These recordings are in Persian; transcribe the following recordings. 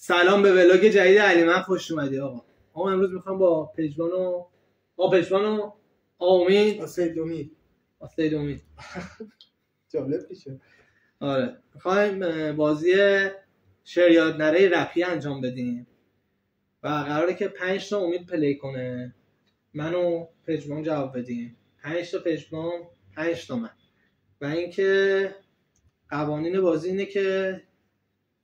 سلام به ولاگ جدید علیمن، خوش اومدی آقا. امروز میخوام با پژمان و امید سید امید جالب میشه. آره میخوایم بازی شعر یاد نره رپی انجام بدیم و قراره که 5 تا امید پلی کنه، من و پژمان جواب بدیم. 5 تا پژمان 5 تا من. و اینکه قوانین بازی اینه که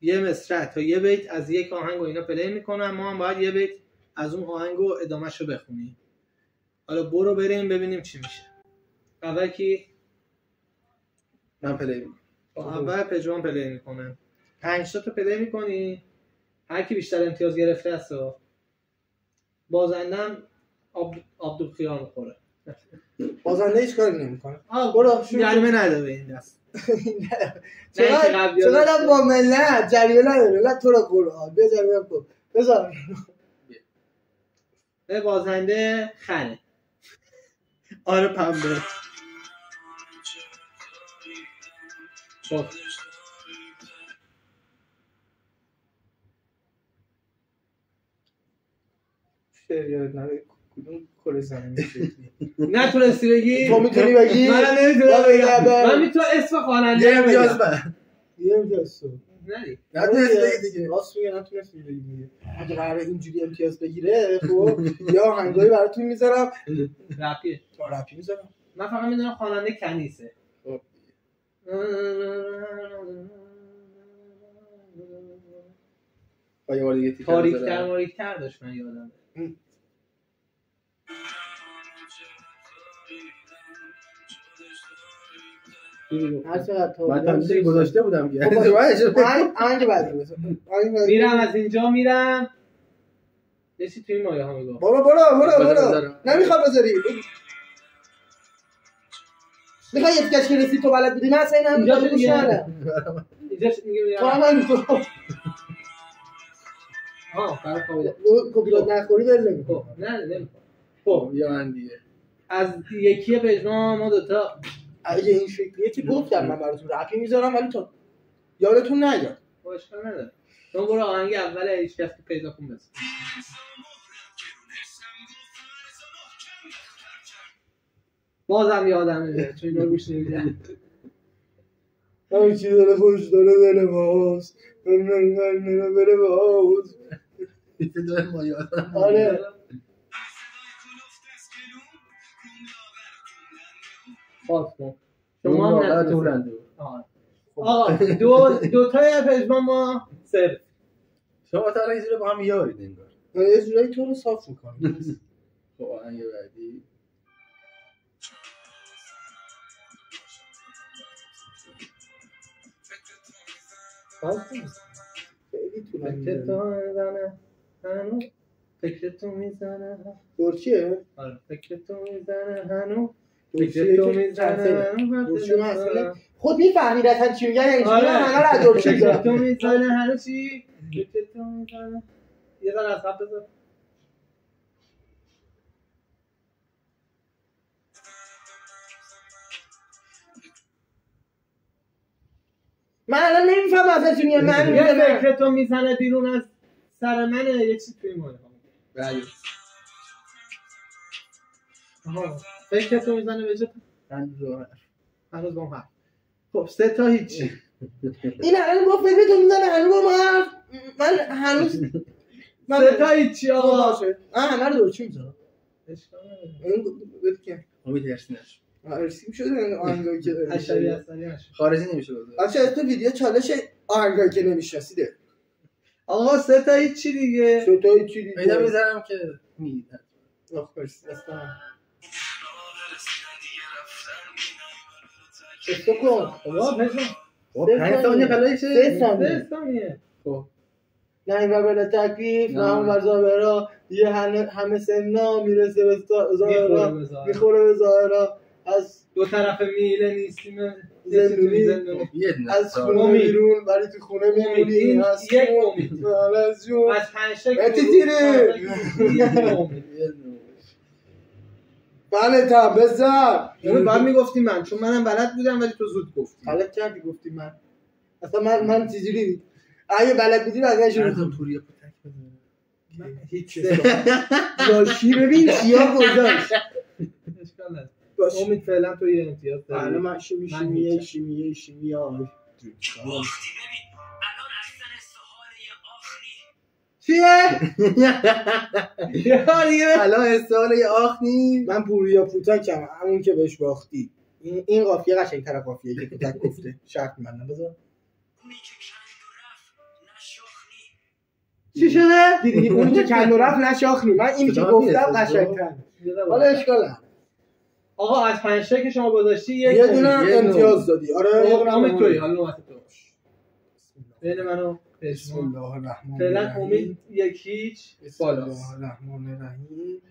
یه مصرع تا یه بیت از یک آهنگ و اینا پلی میکنن، ما هم باید یه بیت از اون آهنگ و ادامهشو بخونیم. حالا برو بریم ببینیم چی میشه. اول کی؟ من پلی میکنم. اول پژمان پلی میکنه. 5 تا پلی میکنی، هر کی بیشتر امتیاز گرفته است بازندم عبدالخیار میخوره. بازنده هیچ کاری نمیکنه. برو جریمه نده به این دست. چقدر با ملت جریمه نداره. نه تو رو قرآن بیا جریمه کن بذار. به بازنده خره. آره پنبه. خب شعریات نره کدوم کل زمینی نتونستی بگی؟ تو میتونی بگی؟ منم نمیتونم بگم. من میتونم اسم خواننده یه امتیاز بر یه امتیاز تو نتونستی بگی دیگه. راست میگه نتونستی بگی دیگه. اگه قراره اینجوری امتیاز بگیره خب یا آهنگایی براتون میذارم رپی میذارم. من فقط میدونم خواننده کنیسه. یه بار دیگه تاریک‌تر داشت من یادم. من تمثیلی گذاشته بودم که آهنگ بعدی میرم از اینجا میرم یه چی توی مایه ها میگم. برو نمیخوام بذاری. میخوای یه کش که رسی تو بلد بودی. من اصلا این هم اینجا گوش ندارم. اینجاش میگه تو هم همینطور. برای خوابیده کپیرات نخوری ول نمی‌کنم. نه نمی‌کنم. خب یا من دیگه از یکی پژمان ما دوتا اگه این شکلیه که گفتم من براتون رپی میذارم ولی تو یادتون نیاد. اشکال نداره. تو برو آهنگ اول هیچ کس که پیدا کن بس. بازم یادم میاد چون اینا گوش نمیدن. همین چی داره خوش داره داره باز نه بره باز بیت داره ما یادم. آره باز کن شما هم نتونسته. آقا دو تای پژمان ما صرف. شما تا الان اینجوری با هم یارید انگار. یه جورایی تو رو صاف میکنم. خب آهنگ بعدی خیلی طولانی. فکرتو میزنه برچیه؟ آره فکرتو میزنه هنو خود میفهمید اصلا چی میگن یعنی همه رو دورچی فکرتو میزنه هنو چی؟ فکرتو میزنه یه ذره از قبل بذار. من الان نمیفهم اصلا چی میگن. من یه فکرتو میزنه بیرون از سر منه یه چی توی مانه بله فکرتو میزنه به جا هنوز با هم. خب 3 تا هیچی. این الان با فکرتو میزنه هنوز با هم. من هنوز 3 تا هیچی آقا. همه رو دورچی میزنم. اشکال این بگه که امید هرسی نشد. هرسی شده آهنگایی که داره اشاری اصلی نشد. خارجی نمیشه بذاره. بچه‌ها تو ویدیو چالش آهنگایی که نمیشناسیده. آقا 3 تا هیچی دیگه. 3 تا هیچی دیگه. اینا میذارم که میدن. مرسی اصلا. استوکن. آقا پژمان. 5 ثانیه پلای 3 ثانیه. خب. نه این بر تکلیف نه اون ورزا برا یه همه سنا میرسه به ظاهرا میخوره به ظاهرا از دو طرف میله نیستیم زندونی از خونه بیرون ولی تو خونه میمونی. از یک امید از جون از 5 تا تیره بله تا بزن. اینو بعد میگفتی من چون منم بلد بودم ولی تو زود گفتی. غلط کردی گفتی من. اصلا من چجوری اگه بلد بودی بقیه‌اش رو پوری پوتک بزنه هیچ لاشی ببین سیاه گذاشت. اشکال نداره. امید فعلا تو یه امتیاز داری. حالا من شیمیه چیه؟ الان استعال یه آخ نی. من پوریا پوتکم همون که بهش باختی. این قافیه قشنگ‌تر قافیه که پوتک گفته. شرط من بذار. چی شده؟ دیدی اونی که کند و رفت نشاخنی. من اینی که گفتم قشنگ‌تر. حالا اشکال نداره. آقا از 5 تا که شما گذاشتی یه دونه امتیاز دادی. آره یه دونه امید تویی. حالا نوبت تو. بین منو بسم الله الرحمن فعلا الرحیم. امید 1-0 بالا. بسم الله الرحمن الرحیم.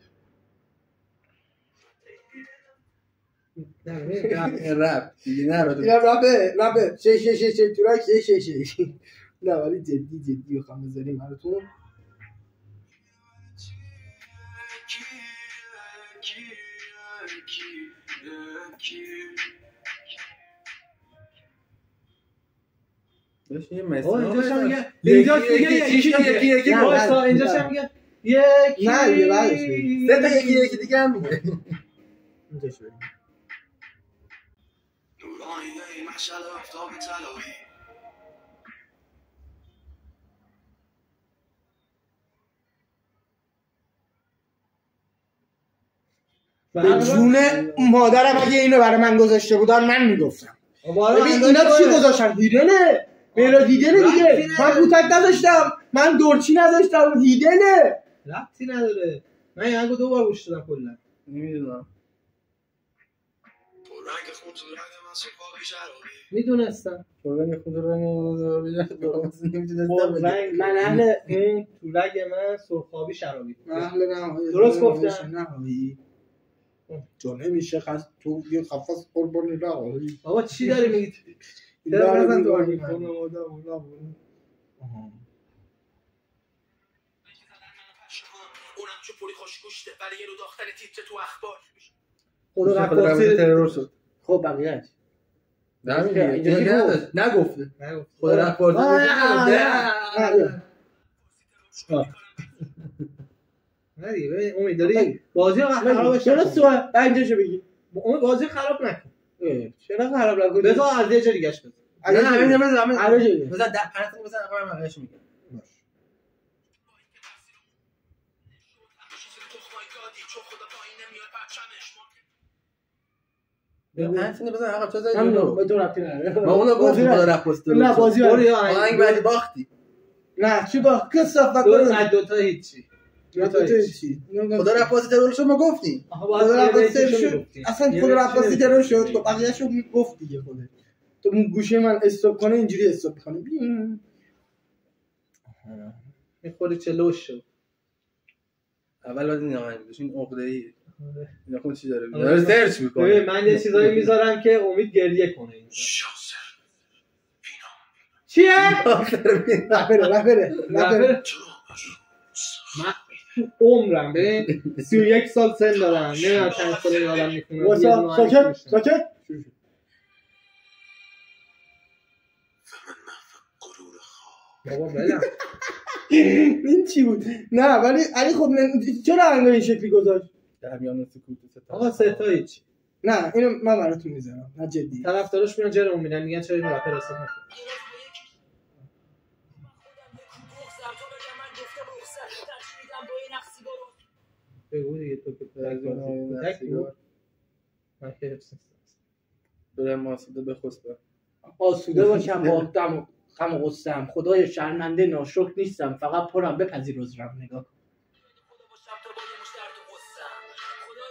رپ دیگه نه اینا رپه چه تورک چه نه ولی جدی بخوام بذاریم براتون. داشت یه مثال اینجاش هم میگه اینجاش هم میگه یکی نه یه بعدش سه تا یکی دیگه هم میگه. اینجاش بریم. به جون مادرم اگه اینو برای من گذاشته بودن من میگفتم. ببین اینا چی گذاشتن؟ هیدنه میرا هیدنه دیگه. من پوتک نذاشتم، من دورچی نذاشتم، هیدنه. ربطی نداره. من این آهنگو 2 بار گوش دادم کلا. نمیدونم. میدونستم. رنگ خود رنگ من اهل اون تو رگ من سرخابی شرابی. اهل درست گفتم. نهایی تو نمیشه خاص تو یه خفاس قربانی نهایی. بابا چی داری میگی؟ نزن تو آگی خونه اونم چه پولی خوشگوشته ولی یه رو داختر تیتر تو اخبار خود رپاسی ترور شد. خب بقیه‌اش اینجا نگفته خود رپاسی نه دیگه ببین امید داری بازی رو خراب بشه. چرا سوال اینجاشو بگی؟ امید بازی خراب نکن. چرا خراب نکنی؟ بذار از یه جا دیگه‌اش بذار. نه بذار بذار 5 تا بزن آقا من بقیه‌اش میگم. بزن آقا تو زدی به تو ربطی نداره. ما اونو گفتیم خدا رپاسی ترور. نه بازی آهنگ بعدی باختی. نه چی با کسافت دو تا هیچی. خدا رپاسی ترور شد ما گفتیم. خدا رپاسی شد. اصلا خدا رپاسی ترور شد. خب بقیه‌شو گفت دیگه خودت. تو اون گوشه من استاپ کنه اینجوری استاپ کنه. ببین میخوری چلوش شد. اول باید این آهنگ بشه این عقده‌ای. اینا خود چی داره میگه؟ سرچ میکنه. ببین من یه چیزایی میذارم که امید گریه کنه اینجا. چیه؟ رپره. من عمرم ببین 31 سال سن دارم. نمیدونم چند سال این آدم میخونه. واسه ساکت بابا بلم. این چی بود؟ نه ولی علی خب چرا آهنگ این شکلی گذاشت؟ در میان سکوت آقا 3 تا هیچ. نه اینو من براتون میذارم. نه جدی. طرفداراش میان جرمون میدن میگن چرا این رپر استفاده نکنه. بگو دیگه تو که پرک بود. من که حفظ نیستم. برای ماسوده بخواسته. آسوده باشم با غم و غصه‌ام. خدای شرمنده ناشکر نیستم. فقط پرم بپذیر عذرم. نگاه کن. خدای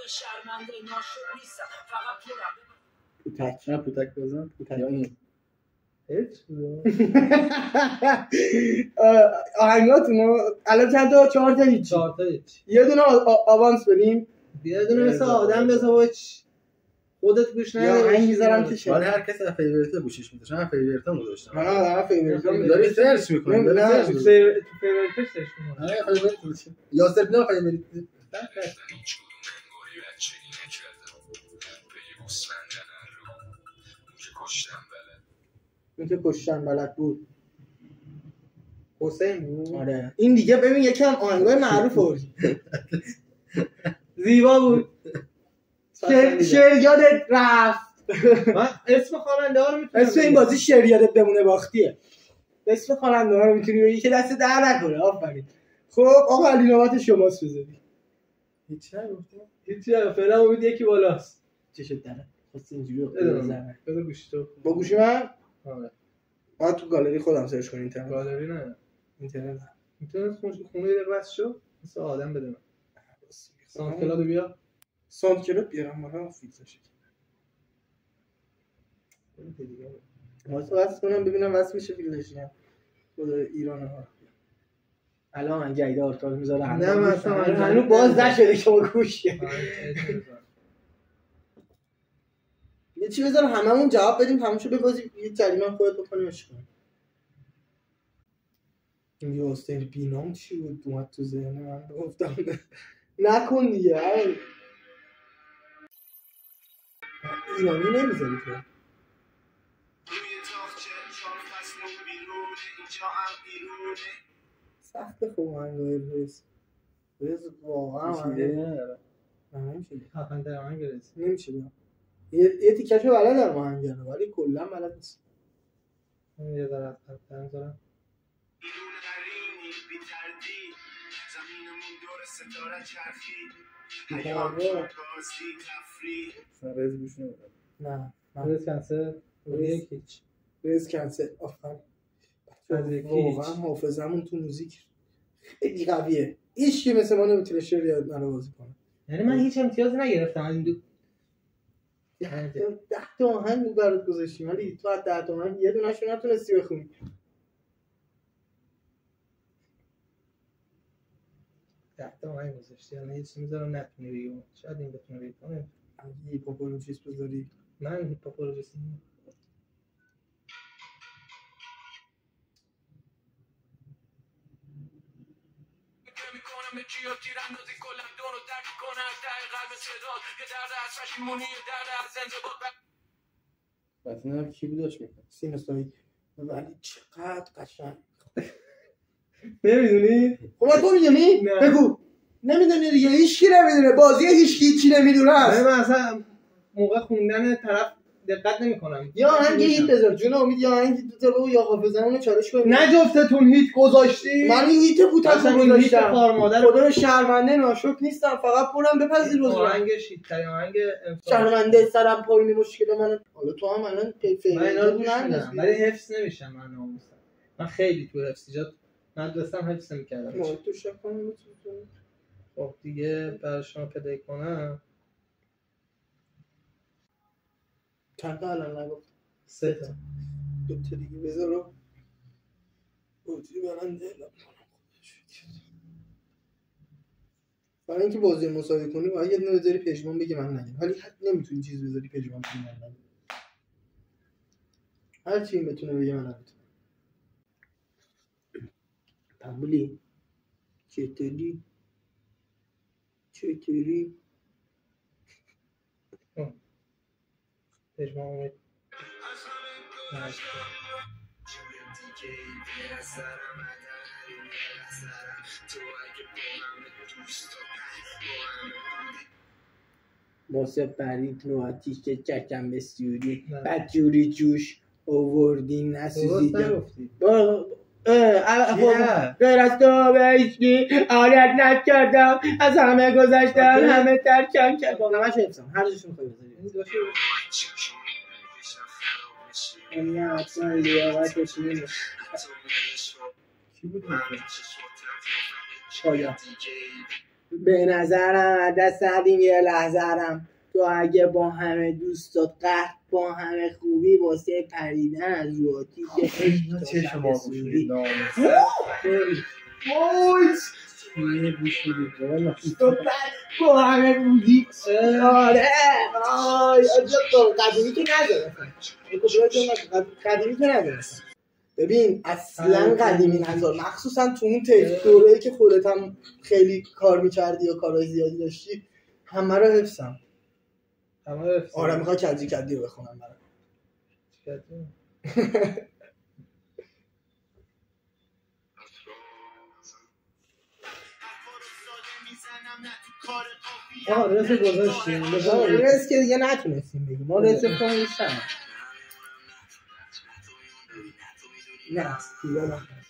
شرمنده ناشکر نیستم. فقط پرم. پوتک بزن. یا این. آهنگاتونو الان چند تا 4 تا هیچ. یه دونه آوانس بدیم. یه دونه مثل آدم بذار خودت گوش نده. یا آهنگ میذارم که شما هر کسی از فیوریت گوشش میده. من فیوریتام گذاشتم. من فیوریتام داری سرچ می‌کنی. تو فیوریتش سرچ می‌کنی. یاسر بنا فیوریت. اون که کشتن بلد بود. حسین بود. آره این دیگه ببین یکم آهنگای معروف بود. زیبا بود. شریادت رفت. من اسم خواننده ها رو میتونم اسم این بازی شریادت بمونه باختیه. اسم خواننده ها رو میتونی بگی که دست در نکنه. آفرین. خب آقا علی نوبت شماست بزنی. هیچ نگفتم. هیچی فعلا امید یکی بالاست. چه شد داره؟ خواست اینجوری بده گوشی تو. با گوشی من؟ آره. من تو گالری خودم سرچ کنم اینترنت. گالری نه. اینترنت. اینترنت خونه یه دقیقه بس شد. مثل آدم بده من. ساوند کلاود بیا. ساوند کلاود بیارم بالا فیلترش. واسه کنم ببینم واسه میشه فیلترش کنم. خود ایران ها. الان من جدید آرتال میذارم. نه مثلا هنوز باز نشده که با گوشی. یه چی بذار هممون جواب بدیم تموم شو ببازیم یه جریمه خودت بکنیمش کنیم. این یه حسین بینام چی بود اومد تو ذهن من گفتم نکن دیگه. ایرانی نمیذاری تو. سخت خوب هنگای رز واقعا نمیشه حقا در آهنگ رز نمیشه یه تیکش رو بلدم آهنگه ولی کلا بلد نیست. یه ذره از قبل میذارم. رز گوش نمیدم. نه رز کنسل یکیچ رز کنسل آفرین. واقعا حافظمون تو موزیک خیلی قویه. هیچ کی مثل ما نمیتونه شعر یاد منو بازی کنه. یعنی من هیچ امتیازی نگرفتم از این دو 10 تا آهنگ بود برات گذاشتیم ولی تو از 10 تا آهنگ یه دونه‌شو نتونستی بخونی. تا آهنگ گذاشتی یعنی هیچ میذارم نتونی بگیم. شاید این بتونه بگیم. هیپ هاپ رو چیز بذاری. من هیپ هاپ رو چیز مثلا کی بودش میکنه سینوسایی ولی چقدر قشنگ. نمیدونی؟ خب تو میدونی؟ بگو. نمیدونی دیگه هیچکی نمیدونه. بازی هیچکی نمیدونه است. من اصلا موقع خوندن طرف دقت نمیکنم. یا آهنگ هیت بذار جون امید یا آهنگ تو بگو یا حافظمون چالش کنیم. نه جفتتون هیت گذاشتی؟ من هیت بوتاشو گذاشتم. خار مادر خدا شرمنده ناشک نیستم فقط پولم بپذیر روز آهنگش هیت ترین آهنگ شرمنده سرم پایین مشکل من. حالا تو هم الان من اینا رو نمیدونم ولی حفظ نمیشم من ناموسم. من خیلی تو حفظیات مدرسه‌ام حفظ نمی‌کردم. ما تو شک کنم. خب دیگه برای شما پلی کنم. چند تا الان نگفت؟ 3 تا. 2 تا دیگه بذارو. بازی برنده اعلام کنم. برای اینکه بازی مساوی کنی باید یه دونه بذاری پژمان بگی من نگم. ولی نمیتونی چیز بذاری پژمان بگی من نگم. هر چی بتونه بگه من نمیتونم. تنبولی چطوری؟ پژمان امید واسه پرید رو آتیش چکم بسیوری بعد جوری جوش آوردی نسوزی غیر از تو به هیچکی عادت نکردم از همه گذشتم همه ترکم کرد با همه شو حفظم هر جاشو میخوایی بذاری این حتما لیاقت بشینیم کی بود شاید به نظرم دست ندیم یه لحظرم تو اگه با همه دوستات قهر با همه خوبی واسه پریدن از رو آتیش چه شما بوشید یه بوشید با همه بودی آره قدیمی که نداره قدیمی که نداره ببین اصلا قدیمی نداره مخصوصا تو اون دوره‌ای که خودت هم خیلی کار میکردی و کارهای زیادی داشتی همه رو حفظم آره میخوای کدی رو بخونم برای رس گذاشتیم رس که دیگه نتونستیم بگیم ما رس کنیم شد نه دیگه نکنیم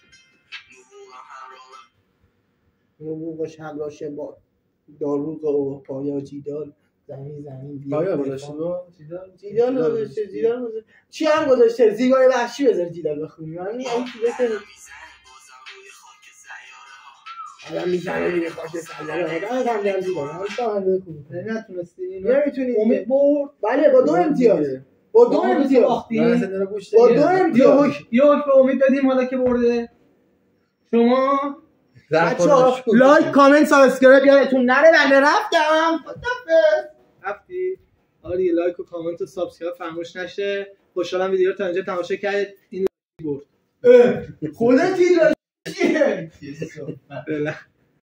نبوغ و شبراشه با داروغ و پایا جیدال زمین پایا گذاشتی با؟ جیدال گذاشته چی هم گذاشته؟ زیگار وحشی بذار جیدال بخونی من این چیزه که آدم میزنه میره خاک سیاره آدم هم جیدال هم شاهد بکنی نتونستی نمیتونی امید برد بله با 2 امتیاز با 2 امتیاز با 2 امتیاز یه حکم به امید دادیم حالا که برده شما بچه‌ها لایک کامنت سابسکرایب یادتون نره بنده رفتم رفتی آره یه لایک و کامنت و سابسکرایب فراموش نشه خوشحالم ویدیو رو تا اینجا تماشا کردید این برد خودت چیه